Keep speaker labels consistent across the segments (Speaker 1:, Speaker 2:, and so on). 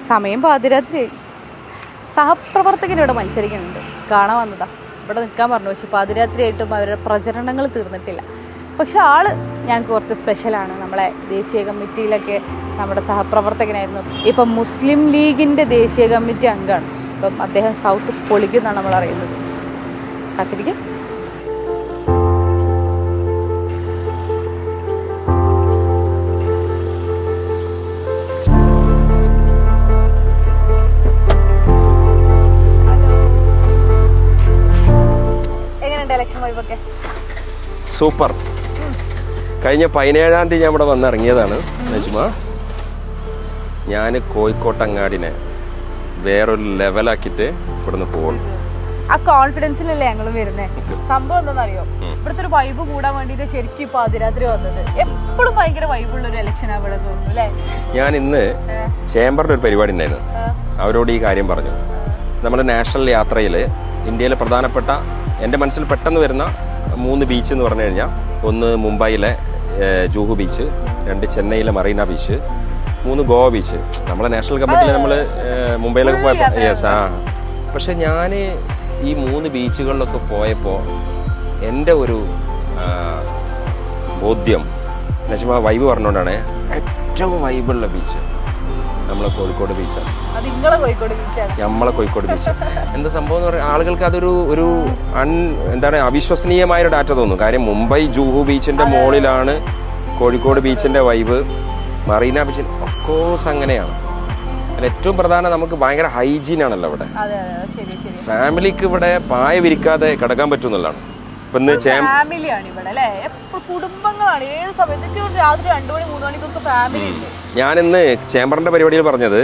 Speaker 1: സമയം പാതിരാത്രി. സഹപ്രവർത്തകനിവിടെ മത്സരിക്കുന്നുണ്ട്, കാണാൻ വന്നതാ. ഇവിടെ നിൽക്കാൻ പറഞ്ഞു, പക്ഷെ പാതിരാത്രിയായിട്ടും അവരുടെ പ്രചരണങ്ങൾ തീർന്നിട്ടില്ല. പക്ഷെ ആള് ഞങ്ങൾക്ക് കുറച്ച് സ്പെഷ്യലാണ്. നമ്മളെ ദേശീയ കമ്മിറ്റിയിലൊക്കെ നമ്മുടെ സഹപ്രവർത്തകനായിരുന്നു. ഇപ്പം മുസ്ലിം ലീഗിൻ്റെ ദേശീയ കമ്മിറ്റി അംഗമാണ്. ഇപ്പം അദ്ദേഹം സൗത്ത് പൊളിക്കുന്നാണ് നമ്മൾ അറിയുന്നത്. കാത്തിരിക്കും.
Speaker 2: സൂപ്പർ. കഴിഞ്ഞ 17-ാം തീയതി ഞാൻ ഇവിടെ വന്നിറങ്ങിയതാണ് നജ്മ. ഞാൻ കോഴിക്കോട്ടങ്ങാടിനെ വേറൊരു ലെവലാക്കിയിട്ട് ഇവിടുന്ന് പോകുന്നു.
Speaker 1: ആ കോൺഫിഡൻസിലല്ലേ ഞങ്ങളും വരുന്നത്. സംഭവം എന്താണെന്നറിയോ, ഇവിടുത്തെ ഒരു വൈബ് കൂടാൻ വേണ്ടിയിട്ട് ശരിക്കും ഇപ്പൊ പാതിരാത്രി വന്നത്. എപ്പോഴും ഭയങ്കര വൈബുള്ള ഒരു ഇലക്ഷനാണ് ഇവിടെ തോന്നുന്നു അല്ലേ?
Speaker 2: ഞാൻ ഇന്ന് ചേംബറിന്റെ ഒരു പരിപാടി ഉണ്ടായിരുന്നു. അവരോട് ഈ കാര്യം പറഞ്ഞു. നമ്മുടെ നാഷണൽ യാത്രയിൽ ഇന്ത്യയിലെ പ്രധാനപ്പെട്ട എൻ്റെ മനസ്സിൽ പെട്ടെന്ന് വരുന്ന 3 ബീച്ച് എന്ന് പറഞ്ഞു കഴിഞ്ഞാൽ, ഒന്ന് മുംബൈയിലെ ജൂഹു ബീച്ച്, 2 ചെന്നൈയിലെ മറീന ബീച്ച്, 3 ഗോവ ബീച്ച്. നമ്മളെ നാഷണൽ കമ്മിറ്റിയിൽ നമ്മൾ മുംബൈയിലൊക്കെ പോയപ്പോൾ യെസ് പക്ഷെ ഞാൻ ഈ 3 ബീച്ചുകളിലൊക്കെ പോയപ്പോൾ എൻ്റെ ഒരു ബോധ്യം നജ്മ വൈബ് പറഞ്ഞുകൊണ്ടാണ്, ഏറ്റവും വൈബുള്ള ബീച്ച് നമ്മളെ കോഴിക്കോട് ബീച്ചാണ്. നമ്മളെ കോഴിക്കോട് ബീച്ച്. എന്താ സംഭവം എന്ന് പറഞ്ഞാൽ ആളുകൾക്ക് അതൊരു എന്താണ് അവിശ്വസനീയമായ ഒരു ഡാറ്റ തോന്നും. കാര്യം മുംബൈ ജൂഹു ബീച്ചിന്റെ മുകളിലാണ് കോഴിക്കോട് ബീച്ചിന്റെ vibe. Marina beach of course അങ്ങനെയാണ്. അതിൽ ഏറ്റവും പ്രധാനം നമുക്ക് ഭയങ്കര ഹൈജീൻ ആണല്ലോ ഇവിടെ. ഫാമിലിക്ക് ഇവിടെ പായ വിരിക്കാതെ കിടക്കാൻ പറ്റുന്നതാണ്. ഞാനിന്ന് ചേംബറിന്റെ പരിപാടിയിൽ പറഞ്ഞത്,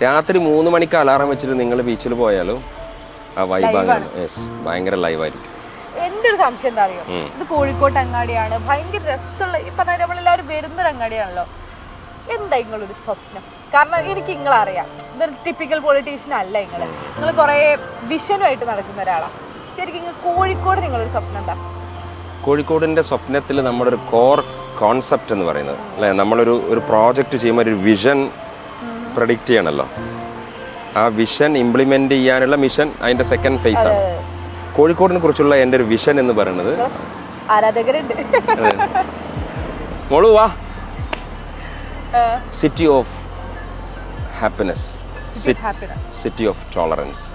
Speaker 2: രാത്രി 3 മണിക്ക് അലാറം വെച്ചിട്ട് നിങ്ങൾ ബീച്ചിൽ പോയാലും ആ വൈബ് അങ്ങനെ ഭയങ്കര ലൈവായിരിക്കും.
Speaker 1: എന്റെ ഒരു സംശയം എന്താ അറിയോ, ഇത് കോഴിക്കോട്ട് അങ്ങാടിയാണ്, ഭയങ്കര രസമുള്ള ഈ പറഞ്ഞ നമ്മളെല്ലാവരും വരുന്നൊരു അങ്ങാടിയാണല്ലോ. എന്താ നിങ്ങളൊരു സ്വപ്നം? കാരണം എനിക്ക് നിങ്ങളറിയാം, ഇതൊരു ടിപ്പിക്കൽ പൊളിറ്റീഷ്യൻ അല്ല. നിങ്ങൾ കുറെ വിഷനുമായിട്ട് നടക്കുന്ന ഒരാളാണ്. ശരിക്കും കോഴിക്കോട് നിങ്ങളൊരു സ്വപ്നം എന്താ?
Speaker 2: കോഴിക്കോടിന്റെ സ്വപ്നത്തിൽ നമ്മുടെ ഒരു കോർ കോൺസെപ്റ്റ് എന്ന് പറയുന്നത് അല്ലെ, നമ്മളൊരു പ്രോജക്റ്റ് ചെയ്യുമ്പോൾ ഒരു വിഷൻ പ്രഡിക്റ്റ് ചെയ്യണമല്ലോ. ആ വിഷൻ ഇംപ്ലിമെന്റ് ചെയ്യാനുള്ള മിഷൻ അതിന്റെ സെക്കൻഡ് ഫേസ് ആണ്. കോഴിക്കോടിനെ കുറിച്ചുള്ള എൻ്റെ ഒരു വിഷൻ എന്ന് പറയുന്നത്,
Speaker 1: ആരാധകരുണ്ട്
Speaker 2: മോളു വാ, city of happiness, city of tolerance,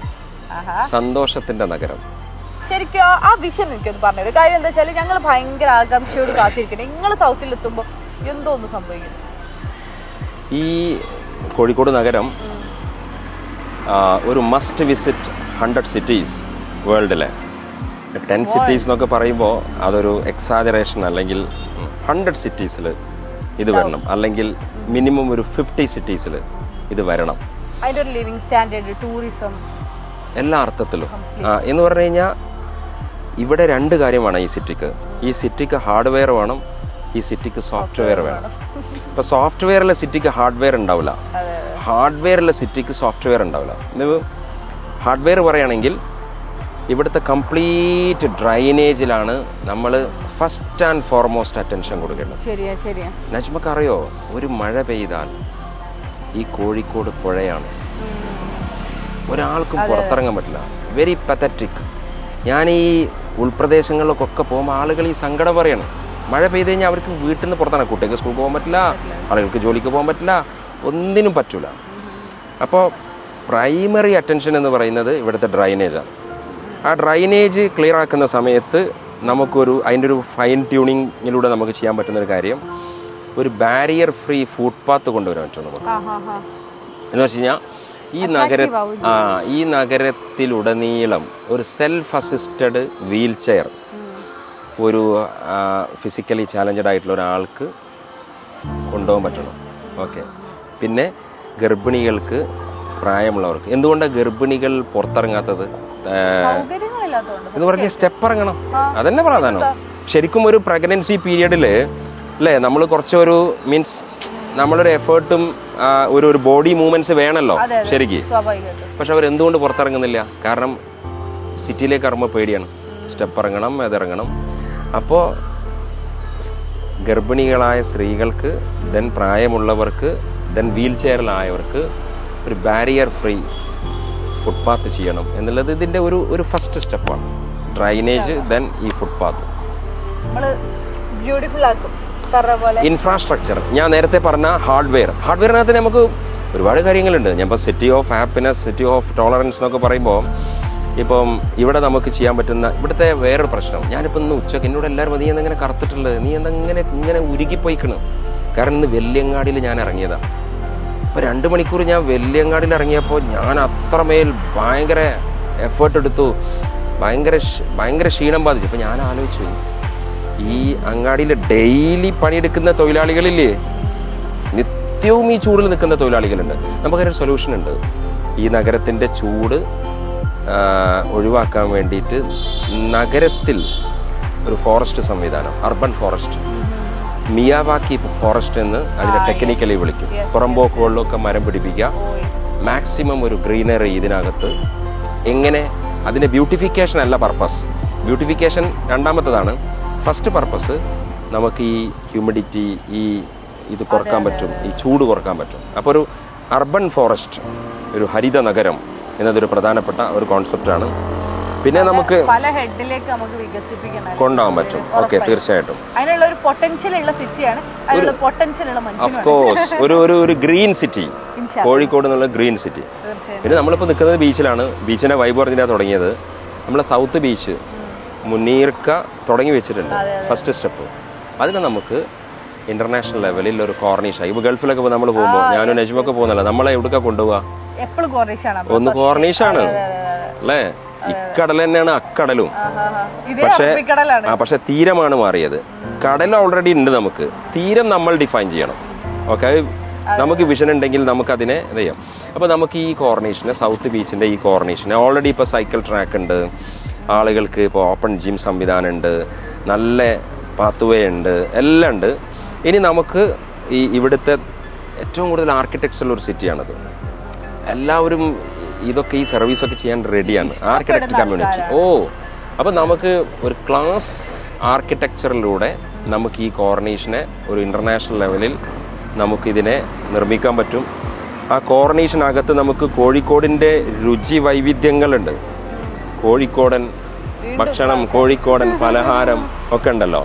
Speaker 2: സന്തോഷത്തിന്റെ നഗരം.
Speaker 1: ശരിക്കും ആ വിഷൻ എനിക്കൊന്ന് പറഞ്ഞൊരു കാര്യം എന്താ വെച്ചാൽ, ഞങ്ങൾ ഭയങ്കര ആകാംക്ഷയോട് കാത്തിരിക്കണേ. നിങ്ങൾ സൗത്തിൽ എത്തുമ്പോൾ എന്തോ ഒന്ന് സംഭവിക്കും.
Speaker 2: ഈ കോഴിക്കോട് നഗരം ഒരു മസ്റ്റ് വിസിറ്റ് 100 സിറ്റീസ് വേൾഡിലെ. 10 സിറ്റീസ് എന്നൊക്കെ പറയുമ്പോൾ അതൊരു എക്സാജറേഷൻ. അല്ലെങ്കിൽ 100 സിറ്റീസിൽ ഇത് വരണം, അല്ലെങ്കിൽ മിനിമം ഒരു 50 സിറ്റീസിൽ ഇത് വരണം.
Speaker 1: അതിന്റെ ഒരു ലിവിംഗ് സ്റ്റാൻഡേർഡ്, ടൂറിസം,
Speaker 2: എല്ലാ അർത്ഥത്തിലും. എന്ന് പറഞ്ഞു കഴിഞ്ഞാൽ ഇവിടെ 2 കാര്യമാണ് ഈ സിറ്റിക്ക്. ഈ സിറ്റിക്ക് ഹാർഡ്വെയർ വേണം, ഈ സിറ്റിക്ക് സോഫ്റ്റ്വെയർ വേണം. ഇപ്പൊ സോഫ്റ്റ്വെയറിലെ സിറ്റിക്ക് ഹാർഡ്വെയർ ഉണ്ടാവില്ല, ഹാർഡ്വെയറിലെ സിറ്റിക്ക് സോഫ്റ്റ്വെയർ ഉണ്ടാവില്ല. ഹാർഡ്വെയർ പറയുകയാണെങ്കിൽ ഇവിടുത്തെ കംപ്ലീറ്റ് ഡ്രൈനേജിലാണ് നമ്മൾ ഫസ്റ്റ് ആൻഡ് ഫോർമോസ്റ്റ് അറ്റൻഷൻ കൊടുക്കേണ്ടത്. നജ്മക്ക് അറിയോ, ഒരു മഴ പെയ്താൽ ഈ കോഴിക്കോട് പുഴയാണ്, ഒരാൾക്കും പുറത്തിറങ്ങാൻ പറ്റില്ല. Very pathetic. ഞാൻ ഈ ഉൾപ്രദേശങ്ങളിലൊക്കെ പോകുമ്പോൾ ആളുകൾ ഈ സങ്കടം പറയണം. മഴ പെയ്ത് കഴിഞ്ഞാൽ അവർക്ക് വീട്ടിൽ നിന്ന് പുറത്താണ്, കുട്ടികൾക്ക് സ്കൂളിൽ പോകാൻ പറ്റില്ല, ആളുകൾക്ക് ജോലിക്ക് പോകാൻ പറ്റില്ല, ഒന്നിനും പറ്റില്ല. അപ്പോൾ പ്രൈമറി അറ്റൻഷൻ എന്ന് പറയുന്നത് ഇവിടുത്തെ ഡ്രൈനേജാണ്. ആ ഡ്രൈനേജ് ക്ലിയർ ആക്കുന്ന സമയത്ത് അതിൻ്റെ ഒരു ഫൈൻ ട്യൂണിങ്ങിലൂടെ നമുക്ക് ചെയ്യാൻ പറ്റുന്നൊരു കാര്യം, ഒരു ബാരിയർ ഫ്രീ ഫുട്പാത്ത് കൊണ്ടുവരാൻ പറ്റും നമുക്ക്. എന്ന് വെച്ച് കഴിഞ്ഞാൽ ഈ നഗരത്തിലുടനീളം ഒരു സെൽഫ് അസിസ്റ്റഡ് വീൽ ചെയർ ഒരു ഫിസിക്കലി ചാലഞ്ചഡ് ആയിട്ടുള്ള ഒരാൾക്ക് കൊണ്ടുപോകാൻ പറ്റണം. ഓക്കെ. പിന്നെ ഗർഭിണികൾക്ക്, പ്രായമുള്ളവർക്ക്. എന്തുകൊണ്ടാണ് ഗർഭിണികൾ പുറത്തിറങ്ങാത്തത് എന്ന് പറഞ്ഞാൽ സ്റ്റെപ്പ് ഇറങ്ങണം, അതന്നെ പ്രാധാന്യം. ശരിക്കും ഒരു പ്രഗ്നൻസി പീരിയഡിൽ അല്ലേ, നമ്മൾ കുറച്ചൊരു മീൻസ് നമ്മളൊരു എഫേർട്ടും ഒരു ബോഡി മൂവ്മെന്റ്സ് വേണമല്ലോ ശരിക്കും. പക്ഷെ അവരെന്തുകൊണ്ട് പുറത്തിറങ്ങുന്നില്ല? കാരണം സിറ്റിയിലേക്ക് ഇറങ്ങുമ്പോൾ പേടിയാണ്. സ്റ്റെപ്പ് ഇറങ്ങണം, അതിറങ്ങണം. അപ്പോൾ ഗർഭിണികളായ സ്ത്രീകൾക്ക്, ദെൻ പ്രായമുള്ളവർക്ക്, ദെൻ വീൽ ചെയറിലായവർക്ക് ഒരു ബാരിയർ ഫ്രീ ഫുട്പാത്ത് ചെയ്യണം എന്നുള്ളത് ഇതിൻ്റെ ഒരു ഫസ്റ്റ് സ്റ്റെപ്പാണ്. ഡ്രൈനേജ്, ദെൻ ഈ ഫുട്പാത്ത്. ഇൻഫ്രാസ്ട്രക്ചർ, ഞാൻ നേരത്തെ പറഞ്ഞ ഹാർഡ്വെയറിനകത്ത് നമുക്ക് ഒരുപാട് കാര്യങ്ങളുണ്ട്. ഞാൻ ഇപ്പോൾ city of happiness, city of tolerance എന്നൊക്കെ പറയുമ്പോൾ ഇപ്പം ഇവിടെ നമുക്ക് ചെയ്യാൻ പറ്റുന്ന ഇവിടുത്തെ വേറൊരു പ്രശ്നം, ഞാനിപ്പോൾ ഇന്ന് ഉച്ചക്ക് എന്നോട് എല്ലാവരും നീ എന്തെങ്ങനെ കറുത്തിട്ടുള്ളത്, നീ എന്തെങ്ങനെ ഇങ്ങനെ ഉരുകിപ്പോയിക്കണം. കാരണം ഇന്ന് വെല്ലിയങ്ങാടിയിൽ ഞാൻ ഇറങ്ങിയതാണ്. ഇപ്പോൾ 2 മണിക്കൂർ ഞാൻ വെല്ലിയങ്ങാടിയിൽ ഇറങ്ങിയപ്പോൾ ഞാൻ അത്രമേൽ ഭയങ്കര എഫേർട്ട് എടുത്തു, ഭയങ്കര ക്ഷീണം ബാധിച്ചു. അപ്പോൾ ഞാൻ ആലോചിച്ചു, ഈ അങ്ങാടിയിൽ ഡെയിലി പണിയെടുക്കുന്ന തൊഴിലാളികളില്ലേ, നിത്യവും ഈ ചൂടിൽ നിൽക്കുന്ന തൊഴിലാളികളുണ്ട്. നമുക്കൊരു സൊല്യൂഷൻ ഉണ്ട്. ഈ നഗരത്തിൻ്റെ ചൂട് ഒഴിവാക്കാൻ വേണ്ടിയിട്ട് നഗരത്തിൽ ഒരു ഫോറസ്റ്റ് സംവിധാനം, അർബൻ ഫോറസ്റ്റ്, മിയാവാക്കി ഫോറസ്റ്റ് എന്ന് അതിനെ ടെക്നിക്കലി വിളിക്കും. പുറമ്പോക്കുകളിലൊക്കെ മരം പിടിപ്പിക്കുക, മാക്സിമം ഒരു ഗ്രീനറി ഇതിനകത്ത്. എങ്ങനെ അതിൻ്റെ ബ്യൂട്ടിഫിക്കേഷൻ അല്ല പർപ്പസ്, ബ്യൂട്ടിഫിക്കേഷൻ രണ്ടാമത്തതാണ്. ഫസ്റ്റ് പർപ്പസ് നമുക്ക് ഈ ഹ്യൂമിഡിറ്റി, ഇത് കുറക്കാൻ പറ്റും, ഈ ചൂട് കുറക്കാൻ പറ്റും. അപ്പോൾ ഒരു അർബൻ ഫോറസ്റ്റ്, ഒരു ഹരിത നഗരം എന്നതൊരു പ്രധാനപ്പെട്ട ഒരു കോൺസെപ്റ്റാണ്. പിന്നെ നമുക്ക്
Speaker 1: പല ഹെഡിലേക്ക് നമുക്ക് വികസിപ്പിക്കണം,
Speaker 2: കൊണ്ടുപോകാൻ പറ്റും. ഓക്കെ, തീർച്ചയായിട്ടും
Speaker 1: അതിനുള്ള ഒരു പൊട്ടൻഷ്യൽ ഉള്ള സിറ്റിയാണ്, അതിനുള്ള പൊട്ടൻഷ്യൽ ഉള്ള
Speaker 2: ഓഫ് കോഴ്സ് ഒരു ഗ്രീൻ സിറ്റി, കോഴിക്കോട് എന്നുള്ള ഗ്രീൻ സിറ്റി. പിന്നെ നമ്മളിപ്പോൾ നിൽക്കുന്നത് ബീച്ചിലാണ്. ബീച്ചിന്റെ വൈബ് പറഞ്ഞാൽ തുടങ്ങിയത് നമ്മളെ സൗത്ത് ബീച്ച് മുനീർക്ക തുടങ്ങി വെച്ചിട്ടുണ്ട്. ഫസ്റ്റ് സ്റ്റെപ്പ് അതിനെ നമുക്ക് ഇന്റർനാഷണൽ ലെവലിൽ ഒരു കോർണിഷായി. ഇപ്പോൾ ഗൾഫിലൊക്കെ നമ്മൾ പോകുമ്പോൾ, ഞാനും നജ്മൊക്കെ പോകുന്നല്ലോ, നമ്മളെ എവിടെയൊക്കെ കൊണ്ടുപോവാ? ഒന്ന് കോർണിഷാണ് അല്ലേ? ഇക്കടൽ തന്നെയാണ് അക്കടലും. പക്ഷെ തീരമാണ് മാറിയത്. കടൽ ഓൾറെഡി ഉണ്ട്, നമുക്ക് തീരം നമ്മൾ ഡിഫൈൻ ചെയ്യണം. ഓക്കെ, നമുക്ക് വിഷൻ ഉണ്ടെങ്കിൽ നമുക്ക് അതിനെ ഇത് ചെയ്യാം. അപ്പോൾ നമുക്ക് ഈ കോർണിഷന്, സൗത്ത് ബീച്ചിന്റെ ഈ കോർണിഷന് ഓൾറെഡി ഇപ്പോൾ സൈക്കിൾ ട്രാക്ക് ഉണ്ട്, ആളുകൾക്ക് ഇപ്പോൾ ഓപ്പൺ ജിം സംവിധാനം ഉണ്ട്, നല്ല പാത്വേ ഉണ്ട്, എല്ലാം ഉണ്ട്. ഇനി നമുക്ക് ഇവിടുത്തെ ഏറ്റവും കൂടുതൽ ആർക്കിടെക്ട്സ് ഉള്ള ഒരു സിറ്റിയാണത്. എല്ലാവരും ഇതൊക്കെ ഈ സർവീസൊക്കെ ചെയ്യാൻ റെഡിയാണ്, ആർക്കിടെക്ട് കമ്മ്യൂണിറ്റി. അപ്പം നമുക്ക് ഒരു ക്ലാസ് ആർക്കിടെക്ചറിലൂടെ നമുക്ക് ഈ കോർണീഷനെ ഒരു ഇന്റർനാഷണൽ ലെവലിൽ നമുക്കിതിനെ നിർമ്മിക്കാൻ പറ്റും. ആ കോർണീഷനകത്ത് നമുക്ക് കോഴിക്കോടിൻ്റെ രുചി വൈവിധ്യങ്ങളുണ്ട്. കോഴിക്കോടൻ ഭക്ഷണം, കോഴിക്കോടൻ പലഹാരം ഒക്കെ ഉണ്ടല്ലോ.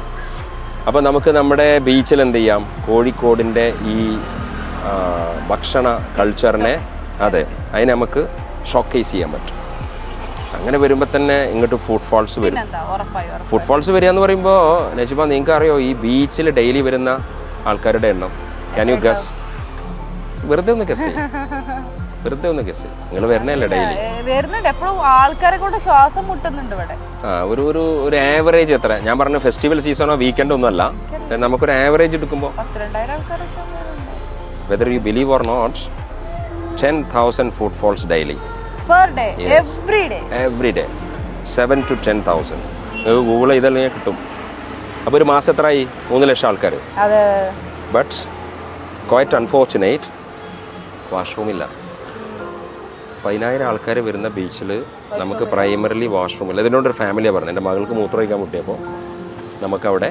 Speaker 2: അപ്പം നമുക്ക് നമ്മുടെ ബീച്ചിൽ എന്ത് ചെയ്യാം, കോഴിക്കോടിൻ്റെ ഈ ഭക്ഷണ കൾച്ചറിനെ അതിനെ നമുക്ക് ഷോക്കേസ് ചെയ്യാൻ പറ്റും. അങ്ങനെ വരുമ്പോൾ തന്നെ ഇങ്ങോട്ട് ഫുഡ് ഫാൾസ് വരും. ഫുഡ് ഫാൾസ് വരിക എന്ന് പറയുമ്പോൾ നജിബ, നിങ്ങൾക്ക് അറിയോ ഈ ബീച്ചിൽ ഡെയിലി വരുന്ന ആൾക്കാരുടെ എണ്ണം? Can you guess? വെറുതെ ഒന്ന് ഗസ് ചെയ്യും, വെറുതെ ഒന്ന് ഗസ് ചെയ്യും. നിങ്ങൾ വരണല്ലേ ഡെയിലി?
Speaker 1: ആൾക്കാരെ കൊണ്ട് ശ്വാസം മുട്ടുന്നുണ്ട് ഇവിടെ.
Speaker 2: ഒരു ആവറേജ് എത്ര? ഞാൻ പറഞ്ഞ ഫെസ്റ്റിവൽ സീസണോ വീക്കെൻഡ് ഒന്നും അല്ല, നമുക്കൊരു ആവറേജ് എടുക്കുമ്പോൾ whether you believe or not, 10,000 footfalls daily
Speaker 1: per day.
Speaker 2: Yes.
Speaker 1: every day
Speaker 2: 7 to 10,000. Google ഇതെല്ലാം കിട്ടും. അപ്പോൾ ഒരു മാസം എത്രയായി? 3 ലക്ഷം ആൾക്കാർ. ബട്ട് ക്വൈറ്റ് അൺഫോർച്ചുനേറ്റ്, വാഷ്റൂം ഇല്ല. 10,000 ആൾക്കാർ വരുന്ന ബീച്ചിൽ നമുക്ക് പ്രൈമറിലി വാഷ്റൂം ഇല്ല. ഇതിനോടൊരു ഫാമിലിയാണ് പറഞ്ഞത്, എൻ്റെ മകൾക്ക് മൂത്രം ഒഴിക്കാൻ മുട്ടിയപ്പോൾ നമുക്കവിടെ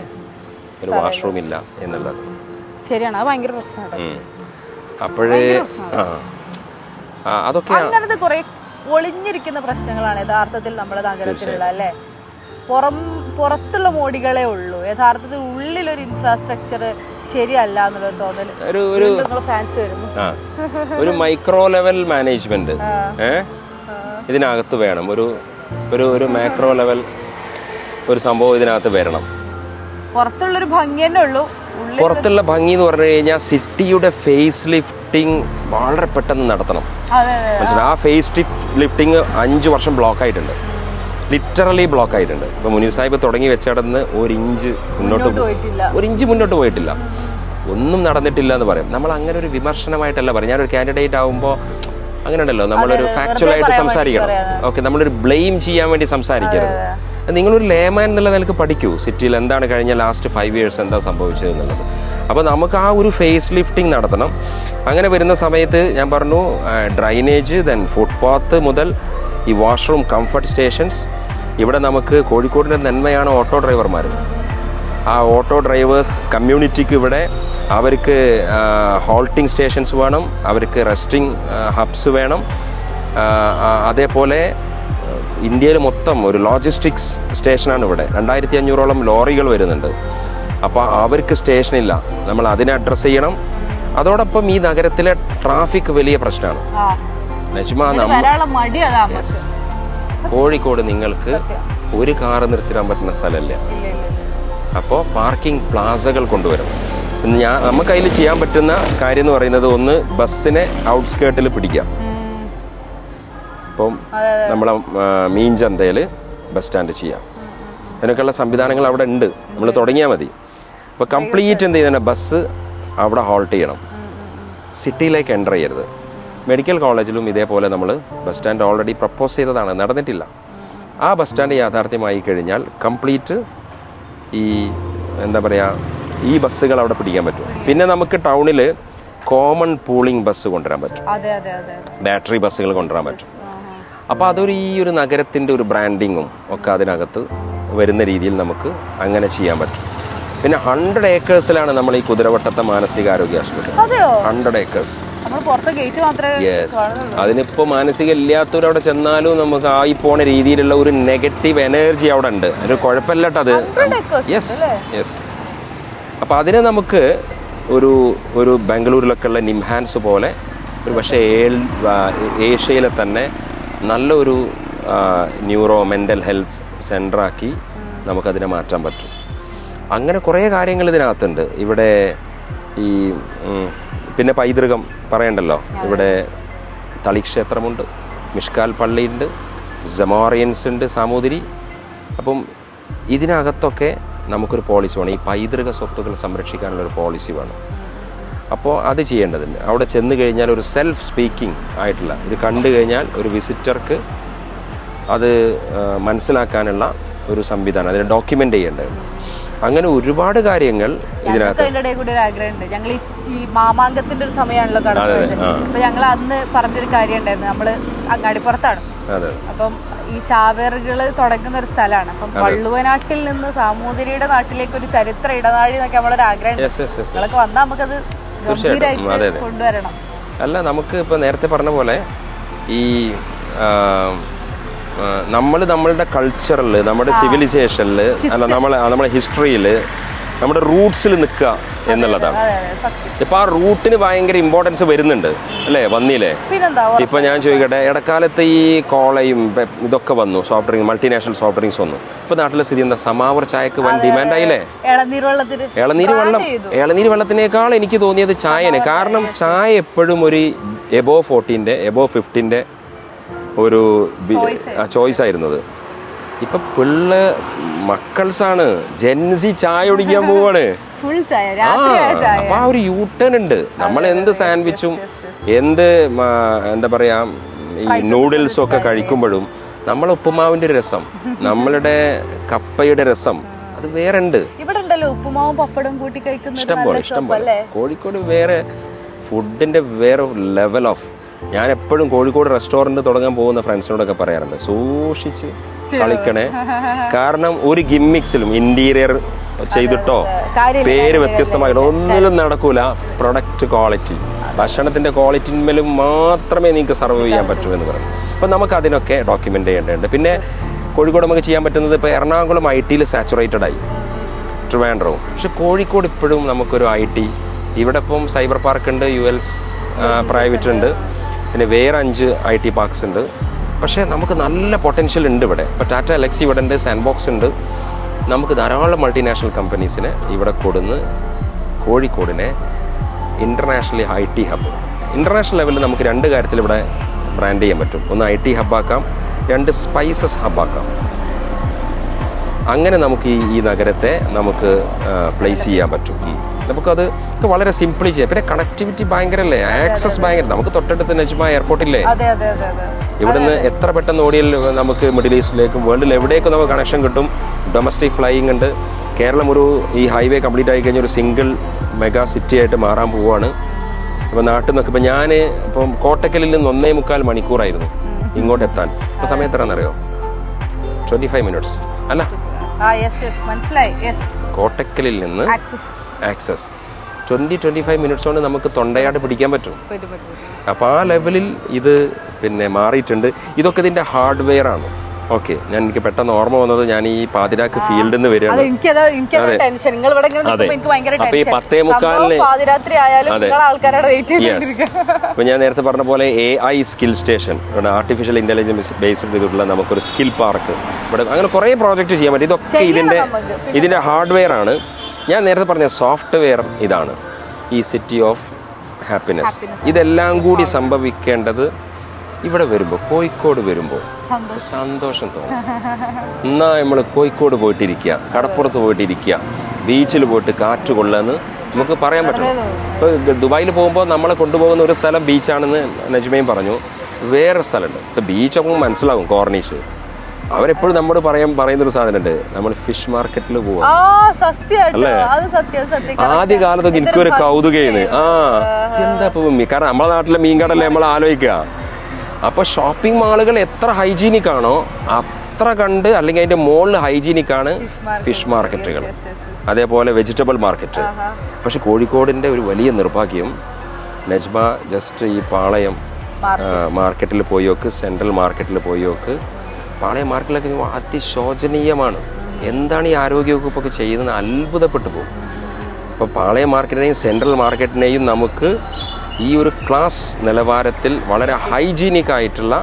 Speaker 2: ഒരു വാഷ്റൂം ഇല്ല എന്നുള്ളത്.
Speaker 1: ശരിയാണ്, അത് ഭയങ്കര പ്രശ്നമാണ്.
Speaker 2: അപ്പോഴേ അതൊക്കെ
Speaker 1: അങ്ങനത്തെ കുറെ ഒളിഞ്ഞിരിക്കുന്ന പ്രശ്നങ്ങളാണ് യഥാർത്ഥത്തിൽ നമ്മുടെ നഗരത്തിലുള്ള, അല്ലേ? പുറത്തുള്ള മോടികളെ ഉള്ളൂ, യഥാർത്ഥത്തിൽ ഉള്ളിലൊരു ഇൻഫ്രാസ്ട്രക്ചർ ശരിയല്ല എന്നുള്ളൊരു തോന്നൽ ഫാൻസ് വരുന്നു.
Speaker 2: ഒരു മൈക്രോ ലെവൽ മാനേജ്മെന്റ് ഇതിനകത്ത് വേണം. ഒരു മാക്രോ ലെവൽ ഒരു സംഭവം ഇതിനകത്ത് വരണം.
Speaker 1: പുറത്തുള്ളൊരു ഭംഗി തന്നെ ഉള്ളൂ.
Speaker 2: പുറത്തുള്ള ഭംഗി എന്ന് പറഞ്ഞു കഴിഞ്ഞാൽ സിറ്റിയുടെ ഫേസ് ലിഫ്റ്റിംഗ് വളരെ പെട്ടെന്ന് നടത്തണം. മനസ്സിലായി? ആ ഫേസ് ലിഫ്റ്റിംഗ് 5 വർഷം ബ്ലോക്ക് ആയിട്ടുണ്ട്, ലിറ്ററലി ബ്ലോക്ക് ആയിട്ടുണ്ട്. ഇപ്പൊ മുനീർ സാഹിബ് തുടങ്ങി വെച്ചടന്ന് ഒരു ഇഞ്ച് മുന്നോട്ട് പോയിട്ടില്ല, ഒന്നും നടന്നിട്ടില്ല എന്ന് പറയും. നമ്മൾ അങ്ങനെ ഒരു വിമർശനമായിട്ടല്ല പറയും. ഞാനൊരു കാൻഡിഡേറ്റ് ആകുമ്പോൾ അങ്ങനെ ഉണ്ടല്ലോ, നമ്മളൊരു ഫാക്ച്വൽ ആയിട്ട് സംസാരിക്കണം. ഓക്കെ, നമ്മളൊരു ബ്ലെയിം ചെയ്യാൻ വേണ്ടി സംസാരിക്കരുത്. നിങ്ങളൊരു ലേമാൻ എന്നുള്ള നിലക്ക് പഠിക്കൂ, സിറ്റിയിൽ എന്താണ് കഴിഞ്ഞ ലാസ്റ്റ് 5 years എന്താ സംഭവിച്ചത് എന്നുള്ളത്. അപ്പോൾ നമുക്ക് ആ ഒരു ഫേസ് ലിഫ്റ്റിംഗ് നടത്തണം. അങ്ങനെ വരുന്ന സമയത്ത് ഞാൻ പറഞ്ഞു, ഡ്രൈനേജ്, ദെൻ ഫുട്പാത്ത് മുതൽ ഈ വാഷ്റൂം, കംഫർട്ട് സ്റ്റേഷൻസ്. ഇവിടെ നമുക്ക് കോഴിക്കോടിൻ്റെ നന്മയാണ് ഓട്ടോ ഡ്രൈവർമാർ. ആ ഓട്ടോ ഡ്രൈവേഴ്സ് കമ്മ്യൂണിറ്റിക്ക് ഇവിടെ അവർക്ക് ഹോൾട്ടിംഗ് സ്റ്റേഷൻസ് വേണം, അവർക്ക് റെസ്റ്റിംഗ് ഹബ്സ് വേണം. അതേപോലെ ഇന്ത്യയിൽ മൊത്തം ഒരു ലോജിസ്റ്റിക്സ് സ്റ്റേഷനാണ് ഇവിടെ. 2500ഓളം ലോറികൾ വരുന്നുണ്ട്. അപ്പോൾ അവർക്ക് സ്റ്റേഷനില്ല, നമ്മൾ അതിനെ അഡ്രസ്സ് ചെയ്യണം. അതോടൊപ്പം ഈ നഗരത്തിലെ ട്രാഫിക് വലിയ പ്രശ്നമാണ്. കോഴിക്കോട് നിങ്ങൾക്ക് ഒരു കാറ് നിർത്തിടാൻ പറ്റുന്ന സ്ഥലമല്ല. അപ്പോൾ പാർക്കിംഗ് പ്ലാസകൾ കൊണ്ടുവരണം. നമുക്ക് അതിൽ ചെയ്യാൻ പറ്റുന്ന കാര്യം എന്ന് പറയുന്നത്, ഒന്ന് ബസ്സിനെ ഔട്ട്സ്കേർട്ടിൽ പിടിക്കാം. ഇപ്പം നമ്മളെ മീൻചന്തയിൽ ബസ് സ്റ്റാൻഡ് ചെയ്യാം. അതിനൊക്കെയുള്ള സംവിധാനങ്ങൾ അവിടെ ഉണ്ട്, നമ്മൾ തുടങ്ങിയാൽ മതി. അപ്പോൾ കംപ്ലീറ്റ് എന്ത് ചെയ്യുന്ന ബസ് അവിടെ ഹോൾട്ട് ചെയ്യണം, സിറ്റിയിലേക്ക് എൻ്റർ ചെയ്യരുത്. മെഡിക്കൽ കോളേജിലും ഇതേപോലെ നമ്മൾ ബസ് സ്റ്റാൻഡ് ഓൾറെഡി പ്രപ്പോസ് ചെയ്തതാണ്, നടന്നിട്ടില്ല. ആ ബസ് സ്റ്റാൻഡ് യാഥാർത്ഥ്യമായി കഴിഞ്ഞാൽ കംപ്ലീറ്റ് ഈ എന്താ പറയുക, ഈ ബസ്സുകൾ അവിടെ പിടിക്കാൻ പറ്റും. പിന്നെ നമുക്ക് ടൗണിൽ കോമൺ പൂളിംഗ് ബസ് കൊണ്ടുവരാൻ പറ്റും, ബാറ്ററി ബസ്സുകൾ കൊണ്ടുവരാൻ പറ്റും. അപ്പോൾ അതൊരു ഈ ഒരു നഗരത്തിൻ്റെ ഒരു ബ്രാൻഡിങ്ങും ഒക്കെ അതിനകത്ത് വരുന്ന രീതിയിൽ നമുക്ക് അങ്ങനെ ചെയ്യാൻ പറ്റും. പിന്നെ 100 ഏക്കേഴ്സിലാണ് നമ്മൾ ഈ കുതിരവട്ടത്തെ മാനസികാരോഗ്യ ആശുപത്രി. 100 ഏക്കേഴ്സ്. യെസ്. അതിനിപ്പോ മാനസിക ഇല്ലാത്തവരവിടെ ചെന്നാലും നമുക്ക് ആയി പോണ രീതിയിലുള്ള ഒരു നെഗറ്റീവ് എനർജി അവിടെ ഉണ്ട്. ഒരു കുഴപ്പമില്ലട്ടോ അത്. Yes yes. അപ്പൊ അതിനെ നമുക്ക് ഒരു ബാംഗ്ലൂരിലൊക്കെ ഉള്ള നിംഹാൻസ് പോലെ ഒരു പക്ഷേ ഏഷ്യയിലെ തന്നെ നല്ലൊരു ന്യൂറോ മെന്റൽ ഹെൽത്ത് സെന്ററാക്കി നമുക്കതിനെ മാറ്റാൻ പറ്റും. അങ്ങനെ കുറേ കാര്യങ്ങൾ ഇതിനകത്തുണ്ട്. ഇവിടെ ഈ പിന്നെ പൈതൃകം പറയണ്ടല്ലോ. ഇവിടെ തളിക്ഷേത്രമുണ്ട്, മിഷ്കാൽ പള്ളിയുണ്ട്, ജമോറിയൻസ് ഉണ്ട്, സാമൂതിരി. അപ്പം ഇതിനകത്തൊക്കെ നമുക്കൊരു പോളിസി വേണം, ഈ പൈതൃക സ്വത്തുക്കൾ സംരക്ഷിക്കാനുള്ളൊരു പോളിസി വേണം. അപ്പോൾ അത് ചെയ്യേണ്ടതുണ്ട്. അവിടെ ചെന്ന് കഴിഞ്ഞാൽ ഒരു സെൽഫ് സ്പീക്കിംഗ് ആയിട്ടുള്ള ഇത് കണ്ടു കഴിഞ്ഞാൽ ഒരു വിസിറ്റർക്ക് അത് മനസ്സിലാക്കാനുള്ള ഒരു സംവിധാനം, അതിനെ ഡോക്യുമെൻ്റ് ചെയ്യേണ്ടതുണ്ട്. അങ്ങനെ ഒരുപാട് കാര്യങ്ങൾ ഇതിനകത്ത്.
Speaker 1: ആഗ്രഹമുണ്ട്. ഞങ്ങൾ ഈ മാമാങ്കത്തിന്റെ ഒരു സമയമാണല്ലോ കടന്നത്. അപ്പൊ ഞങ്ങൾ അന്ന് പറഞ്ഞൊരു കാര്യം ഉണ്ടായിരുന്നു, നമ്മള് അങ്ങാടിപ്പുറത്താണ്. അപ്പം ഈ ചാവേറുകള് തുടങ്ങുന്ന ഒരു സ്ഥലമാണ്. അപ്പം വള്ളുവനാട്ടിൽ നിന്ന് സാമൂതിരിയുടെ നാട്ടിലേക്ക് ഒരു ചരിത്ര ഇടനാഴി എന്നൊക്കെ നമ്മളൊരു ആഗ്രഹം. നിങ്ങളൊക്കെ വന്നാൽ നമുക്കത് ഗംഭീരമായിട്ട് കൊണ്ടുവരണം.
Speaker 2: അല്ല, നമുക്ക് ഇപ്പൊ നേരത്തെ പറഞ്ഞ പോലെ ഈ നമ്മളുടെ കൾച്ചറിൽ, നമ്മുടെ സിവിലൈസേഷനിൽ, അല്ല നമ്മളെ ഹിസ്റ്ററിയിൽ, നമ്മുടെ റൂട്ട്സിൽ നിൽക്കുക എന്നുള്ളതാണ്. ഇപ്പൊ ആ റൂട്ടിന് ഭയങ്കര ഇമ്പോർട്ടൻസ് വരുന്നുണ്ട് അല്ലേ, വന്നില്ലേ? ഇപ്പൊ ഞാൻ ചോദിക്കട്ടെ, ഇടക്കാലത്ത് ഈ കോളയും ഇതൊക്കെ വന്നു, soft drink, multinational soft drinks വന്നു. ഇപ്പൊ നാട്ടിലെ സ്ഥിതി എന്താ? സമാവർ ചായക്ക് വൻ ഡിമാൻഡ് ആയില്ലേ? ഇളനീര് വെള്ളത്തിനേക്കാൾ എനിക്ക് തോന്നിയത് ചായന്. കാരണം ചായ എപ്പോഴും ഒരു എബോ 15 ഒരു ചോയ്സ് ആയിരുന്നത്. ഇപ്പൊ മക്കൾസാണ്, ജെൻസി ചായ കുടിക്കാൻ പോവാണ്. അപ്പൊ ആ ഒരു യൂട്ടേൺ ഉണ്ട്. നമ്മൾ എന്ത് സാൻഡ്വിച്ചും എന്ത് എന്താ പറയാ ഈ നൂഡിൽസും ഒക്കെ കഴിക്കുമ്പോഴും നമ്മളെ ഉപ്പുമാവിന്റെ രസം, നമ്മളുടെ കപ്പയുടെ രസം അത് വേറെ ഉണ്ട്.
Speaker 1: ഉപ്പുമാവും പപ്പടം കൂട്ടി കഴിക്കുന്ന
Speaker 2: ഇഷ്ടംപോലെ. കോഴിക്കോട് വേറെ ഫുഡിന്റെ വേറെ ലെവൽ ഓഫ്. ഞാൻ എപ്പോഴും കോഴിക്കോട് റെസ്റ്റോറന്റ് തുടങ്ങാൻ പോകുന്ന ഫ്രണ്ട്സിനോടൊക്കെ പറയാറുണ്ട്, സൂക്ഷിച്ച് കളിക്കണേ. കാരണം ഒരു ഗിമ്മിക്സിലും ഇന്റീരിയർ ചെയ്തിട്ടോ പേര് വ്യത്യസ്തമായിട്ടോ ഒന്നിലും നടക്കൂല. പ്രൊഡക്റ്റ് ക്വാളിറ്റി, ഭക്ഷണത്തിന്റെ ക്വാളിറ്റിന്മേലും മാത്രമേ നിങ്ങൾക്ക് സർവ് ചെയ്യാൻ പറ്റൂ എന്ന് പറയും. അപ്പം നമുക്ക് അതിനൊക്കെ ഡോക്യുമെന്റ് ചെയ്യേണ്ടതുണ്ട്. പിന്നെ കോഴിക്കോട് നമുക്ക് ചെയ്യാൻ പറ്റുന്നത്, ഇപ്പോൾ എറണാകുളം IT സാച്ചുറേറ്റഡ് ആയി, ട്രിവാൻഡ്രവും. പക്ഷെ കോഴിക്കോട് ഇപ്പോഴും നമുക്കൊരു IT, ഇവിടെ ഇപ്പം സൈബർ പാർക്ക് ഉണ്ട്, ULs പ്രൈവറ്റ് ഉണ്ട്, പിന്നെ വേറെ 5 IT പാർക്സ് ഉണ്ട്. പക്ഷേ നമുക്ക് നല്ല പൊട്ടൻഷ്യൽ ഉണ്ട് ഇവിടെ. ഇപ്പോൾ ടാറ്റ എലക്സി ഇവിടെ ഉണ്ട്, സാൻഡ്ബോക്സ് ഉണ്ട്. നമുക്ക് ധാരാളം മൾട്ടിനാഷണൽ കമ്പനീസിനെ ഇവിടെ കൊടുന്ന് കോഴിക്കോടിനെ ഇൻ്റർനാഷണലി IT ഹബ്ബ്, ഇൻ്റർനാഷണൽ ലെവലിൽ നമുക്ക് 2 കാര്യത്തിൽ ഇവിടെ ബ്രാൻഡ് ചെയ്യാൻ പറ്റും. ഒന്ന് IT ഹബ്ബാക്കാം, 2 സ്പൈസസ് ഹബ്ബാക്കാം. അങ്ങനെ നമുക്ക് ഈ നഗരത്തെ നമുക്ക് പ്ലേസ് ചെയ്യാൻ പറ്റും. നമുക്കത് വളരെ സിംപിളി ചെയ്യാം. പിന്നെ കണക്ടിവിറ്റി ഭയങ്കരല്ലേ, ആക്സസ് ഭയങ്കര. നമുക്ക് തൊട്ടടുത്ത് നജ്മ എയർപോർട്ടില്ലേ, ഇവിടുന്ന് എത്ര പെട്ടെന്ന് ഓടിയാൽ നമുക്ക് മിഡിൽ ഈസ്റ്റിലേക്കും വേൾഡിൽ എവിടേക്കും നമുക്ക് കണക്ഷൻ കിട്ടും. ഡൊമസ്റ്റിക് ഫ്ലൈയിങ് ഉണ്ട്. കേരളം ഈ ഹൈവേ കംപ്ലീറ്റ് ആയി കഴിഞ്ഞാൽ ഒരു സിംഗിൾ മെഗാ സിറ്റി ആയിട്ട് മാറാൻ പോവുകയാണ്. അപ്പോൾ നാട്ടിൽ നിന്നൊക്കെ ഇപ്പം ഞാൻ ഇപ്പം കോട്ടക്കലിൽ നിന്ന് 1.25 മണിക്കൂറായിരുന്നു ഇങ്ങോട്ട് എത്താൻ. ഇപ്പോൾ സമയം എത്രയാണെന്നറിയോ? 25 മിനിറ്റ്സ് അല്ല, കോട്ടക്കലിൽ നിന്ന്
Speaker 1: ആക്സസ്
Speaker 2: ആക്സസ് 20-25 മിനിറ്റ്സ് കൊണ്ട് നമുക്ക് തൊണ്ടയാട് പിടിക്കാൻ പറ്റും.
Speaker 1: പറ്റും.
Speaker 2: അപ്പോൾ ആ ലെവലിൽ ഇത് പിന്നെ മാറിയിട്ടുണ്ട്. ഇതൊക്കെ ഇതിൻ്റെ ഹാർഡ്വെയർ ആണ്. ഓക്കെ, എനിക്ക് പെട്ടെന്ന് ഓർമ്മ വന്നത് ഞാൻ ഈ പാതിരാക്ക് ഫീൽഡിൽ നിന്ന് വരികയാണ്. അപ്പൊ ഈ 10:45 അപ്പൊ ഞാൻ നേരത്തെ പറഞ്ഞ പോലെ AI skill station, artificial intelligence based ചെയ്തിട്ടുള്ള നമുക്കൊരു സ്കിൽ പാർക്ക് ഇവിടെ, അങ്ങനെ കുറേ പ്രോജക്റ്റ് ചെയ്യാൻ പറ്റും. ഇതൊക്കെ ഇതിന്റെ ഹാർഡ്വെയർ ആണ്. ഞാൻ നേരത്തെ പറഞ്ഞ സോഫ്റ്റ്വെയർ ഇതാണ്, ഈ സിറ്റി ഓഫ് ഹാപ്പിനെസ്. ഇതെല്ലാം കൂടി സംഭവിക്കേണ്ടത് ഇവിടെ വരുമ്പോൾ, കോഴിക്കോട് വരുമ്പോൾ സന്തോഷം തോന്നും. എന്നാ നമ്മൾ കോഴിക്കോട് പോയിട്ടിരിക്കുക, കടപ്പുറത്ത് പോയിട്ടിരിക്കുക, ബീച്ചിൽ പോയിട്ട് കാറ്റ് കൊള്ളാന്ന് നമുക്ക് പറയാൻ പറ്റും. ഇപ്പോൾ ദുബായിൽ പോകുമ്പോൾ നമ്മളെ കൊണ്ടുപോകുന്ന ഒരു സ്ഥലം ബീച്ചാണെന്ന് നജ്മയും പറഞ്ഞു. വേറെ സ്ഥലമുണ്ട്, ഇപ്പോൾ ബീച്ചൊക്കെ മനസ്സിലാവും, കോർണിഷ്. അവരെപ്പോഴും നമ്മോട് പറയുന്നൊരു സാധനമുണ്ട്, നമ്മൾ ഫിഷ് മാർക്കറ്റിൽ പോവാ അല്ലേ. ആദ്യ കാലത്തൊക്കെ എനിക്കൊരു കൗതുകയാണ്. എന്താ ഇപ്പൊ കാരണം നമ്മളെ നാട്ടിലെ മീൻകടല്ലേ നമ്മൾ ആലോചിക്കുക. അപ്പൊ ഷോപ്പിംഗ് മാളുകൾ എത്ര ഹൈജീനിക് ആണോ അത്ര കണ്ട്, അല്ലെങ്കിൽ അതിന്റെ മുകളിൽ ഹൈജീനിക് ആണ് ഫിഷ് മാർക്കറ്റുകൾ, അതേപോലെ വെജിറ്റബിൾ മാർക്കറ്റ്. പക്ഷെ കോഴിക്കോടിന്റെ ഒരു വലിയ നിർഭാഗ്യം, നജ്മ ജസ്റ്റ് ഈ പാളയം മാർക്കറ്റിൽ പോയി നോക്ക്, സെൻട്രൽ മാർക്കറ്റിൽ പോയി നോക്ക്. പാളയം മാർക്കറ്റിലൊക്കെ അതിശോചനീയമാണ്. എന്താണ് ഈ ആരോഗ്യവകുപ്പൊക്കെ ചെയ്യുന്നത്, അത്ഭുതപ്പെട്ടു പോകും. അപ്പോൾ പാളയം മാർക്കറ്റിനെയും സെൻട്രൽ മാർക്കറ്റിനെയും നമുക്ക് ഈ ഒരു ക്ലാസ് നിലവാരത്തിൽ വളരെ ഹൈജീനിക് ആയിട്ടുള്ള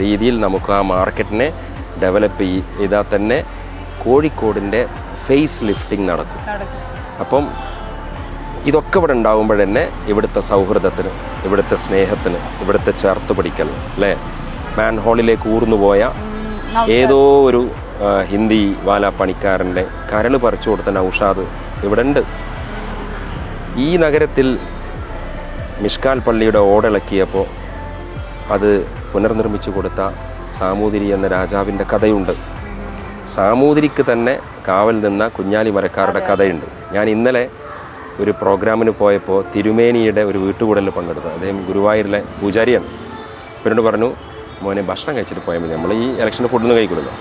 Speaker 2: രീതിയിൽ നമുക്ക് ആ മാർക്കറ്റിനെ ഡെവലപ്പ് ചെയ്താൽ തന്നെ കോഴിക്കോടിൻ്റെ ഫേസ് ലിഫ്റ്റിംഗ് നടക്കും. അപ്പം ഇതൊക്കെ ഇവിടെ ഉണ്ടാകുമ്പോൾ തന്നെ ഇവിടുത്തെ സൗഹൃദത്തിന്, ഇവിടുത്തെ സ്നേഹത്തിന്, ഇവിടുത്തെ ചേർത്ത് പിടിക്കൽ അല്ലേ. മാൻഹോളിലേക്ക് ഊർന്നുപോയ ഏതോ ഒരു ഹിന്ദി വാല പണിക്കാരൻ്റെ കരൾ പറിച്ചു കൊടുത്ത നൗഷാദ് ഇവിടെ ഉണ്ട്. ഈ നഗരത്തിൽ മിഷ്കാൽ പള്ളിയുടെ ഓടിളക്കിയപ്പോൾ അത് പുനർനിർമ്മിച്ചു കൊടുത്ത സാമൂതിരി എന്ന രാജാവിൻ്റെ കഥയുണ്ട്. സാമൂതിരിക്ക് തന്നെ കാവൽ നിന്ന കുഞ്ഞാലി മരക്കാരുടെ കഥയുണ്ട്. ഞാൻ ഇന്നലെ ഒരു പ്രോഗ്രാമിന് പോയപ്പോൾ തിരുമേനിയുടെ ഒരു വീട്ടുകൂടലിൽ പങ്കെടുത്തു. അദ്ദേഹം ഗുരുവായൂരിലെ പൂജാരിയാണ്. ഇവരോട് പറഞ്ഞു, മോനെ ഭക്ഷണം കഴിച്ചിട്ട് പോയാൽ മതി, നമ്മൾ ഈ ഇലക്ഷന് ഫുഡൊന്നും കഴിക്കില്ലല്ലോ.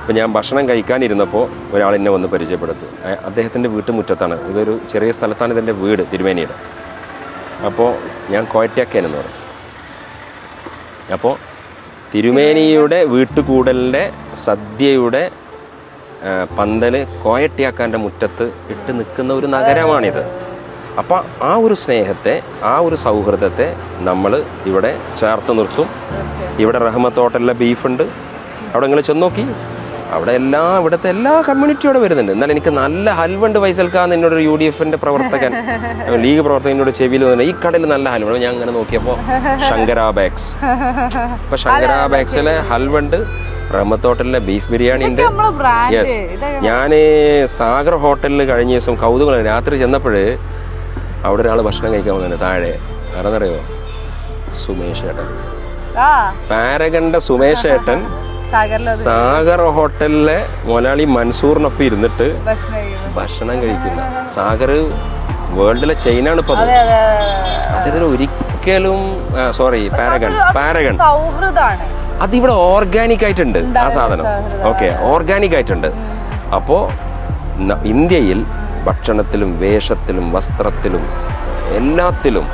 Speaker 2: അപ്പോൾ ഞാൻ ഭക്ഷണം കഴിക്കാനിരുന്നപ്പോൾ ഒരാൾ എന്നെ വന്ന് പരിചയപ്പെടുത്തു. അദ്ദേഹത്തിൻ്റെ വീട്ടുമുറ്റത്താണ്, ഇതൊരു ചെറിയ സ്ഥലത്താണ് ഇതിൻ്റെ വീട്, തിരുമേനിയുടെ. അപ്പോൾ ഞാൻ കോയറ്റാക്കേനെന്ന് പറഞ്ഞു. അപ്പോൾ തിരുമേനിയുടെ വീട്ടുകൂടലിൻ്റെ സദ്യയുടെ പന്തൽ കോയട്ടിയാക്കാൻ്റെ മുറ്റത്ത് ഇട്ട് നിൽക്കുന്ന ഒരു നഗരമാണിത്. അപ്പോൾ ആ ഒരു സ്നേഹത്തെ, ആ ഒരു സൗഹൃദത്തെ നമ്മൾ ഇവിടെ ചേർത്ത് നിർത്തും. ഇവിടെ റഹ്മത്ത് ഹോട്ടലിലെ ബീഫുണ്ട്, അവിടെ നിങ്ങൾ ചെന്ന് നോക്കി, അവിടെ ഇവിടുത്തെ എല്ലാ കമ്മ്യൂണിറ്റിയോടെ വരുന്നുണ്ട്. എന്നാൽ എനിക്ക് നല്ല ഹൽവുണ്ട് ഫൈസൽക്കാന്ന് എന്നോടൊരു UDF-ന്റെ പ്രവർത്തകൻ, ലീഗ് പ്രവർത്തകനോട് ചെവിയിൽ വന്നു, ഈ കടയിൽ നല്ല ഹൽവുണ്ട്. ഞാൻ അങ്ങനെ നോക്കിയപ്പോൾ ശങ്കരാ ബാഗ്സ്. ഇപ്പൊ ശങ്കരാ ബാഗ്സിലെ ഹൽവുണ്ട്, റഹ്മത്ത് ഹോട്ടലിലെ ബീഫ് ബിരിയാണി ഉണ്ട്. യെസ്, ഞാൻ സാഗർ ഹോട്ടലിൽ കഴിഞ്ഞ ദിവസം കൗതുകം, രാത്രി ചെന്നപ്പോൾ അവിടെ ഒരാൾ ഭക്ഷണം കഴിക്കാൻ വന്നിട്ടുണ്ട് താഴെ. ആരെന്നറിയോ? സുമേഷ് ഏട്ടൻ, പാരഗന്റെ സുമേഷ് ഏട്ടൻ സാഗർ ഹോട്ടലിലെ മൊലാളി മൻസൂറിനൊപ്പം ഇരുന്നിട്ട് ഭക്ഷണം കഴിക്കുന്ന. സാഗർ വേൾഡിലെ ചെയിനാണ് ഇപ്പൊ. അദ്ദേഹത്തിന് ഒരിക്കലും പാരഗൺ അതിവിടെ ഓർഗാനിക് ആയിട്ടുണ്ട് ആ സാധനം. ഓക്കെ, ഓർഗാനിക് ആയിട്ടുണ്ട്. അപ്പോ ഇന്ത്യയിൽ ഭക്ഷണത്തിലും വേഷത്തിലും വസ്ത്രത്തിലും എല്ലാത്തിലും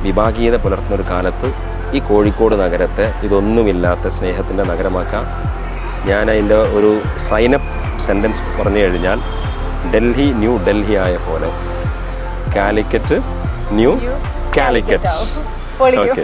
Speaker 2: വിഭാഗീയത പുലർത്തുന്ന ഒരു കാലത്ത് ഈ കോഴിക്കോട് നഗരത്തെ ഇതൊന്നുമില്ലാത്ത സ്നേഹത്തിൻ്റെ നഗരമാക്കാം. ഞാൻ അതിൻ്റെ ഒരു സൈനപ്പ് സെൻറ്റൻസ് പറഞ്ഞു കഴിഞ്ഞാൽ, ഡൽഹി ന്യൂ ഡൽഹി ആയ പോലെ കാലിക്കറ്റ് ന്യൂ കാലിക്കറ്റ്. ഓക്കെ.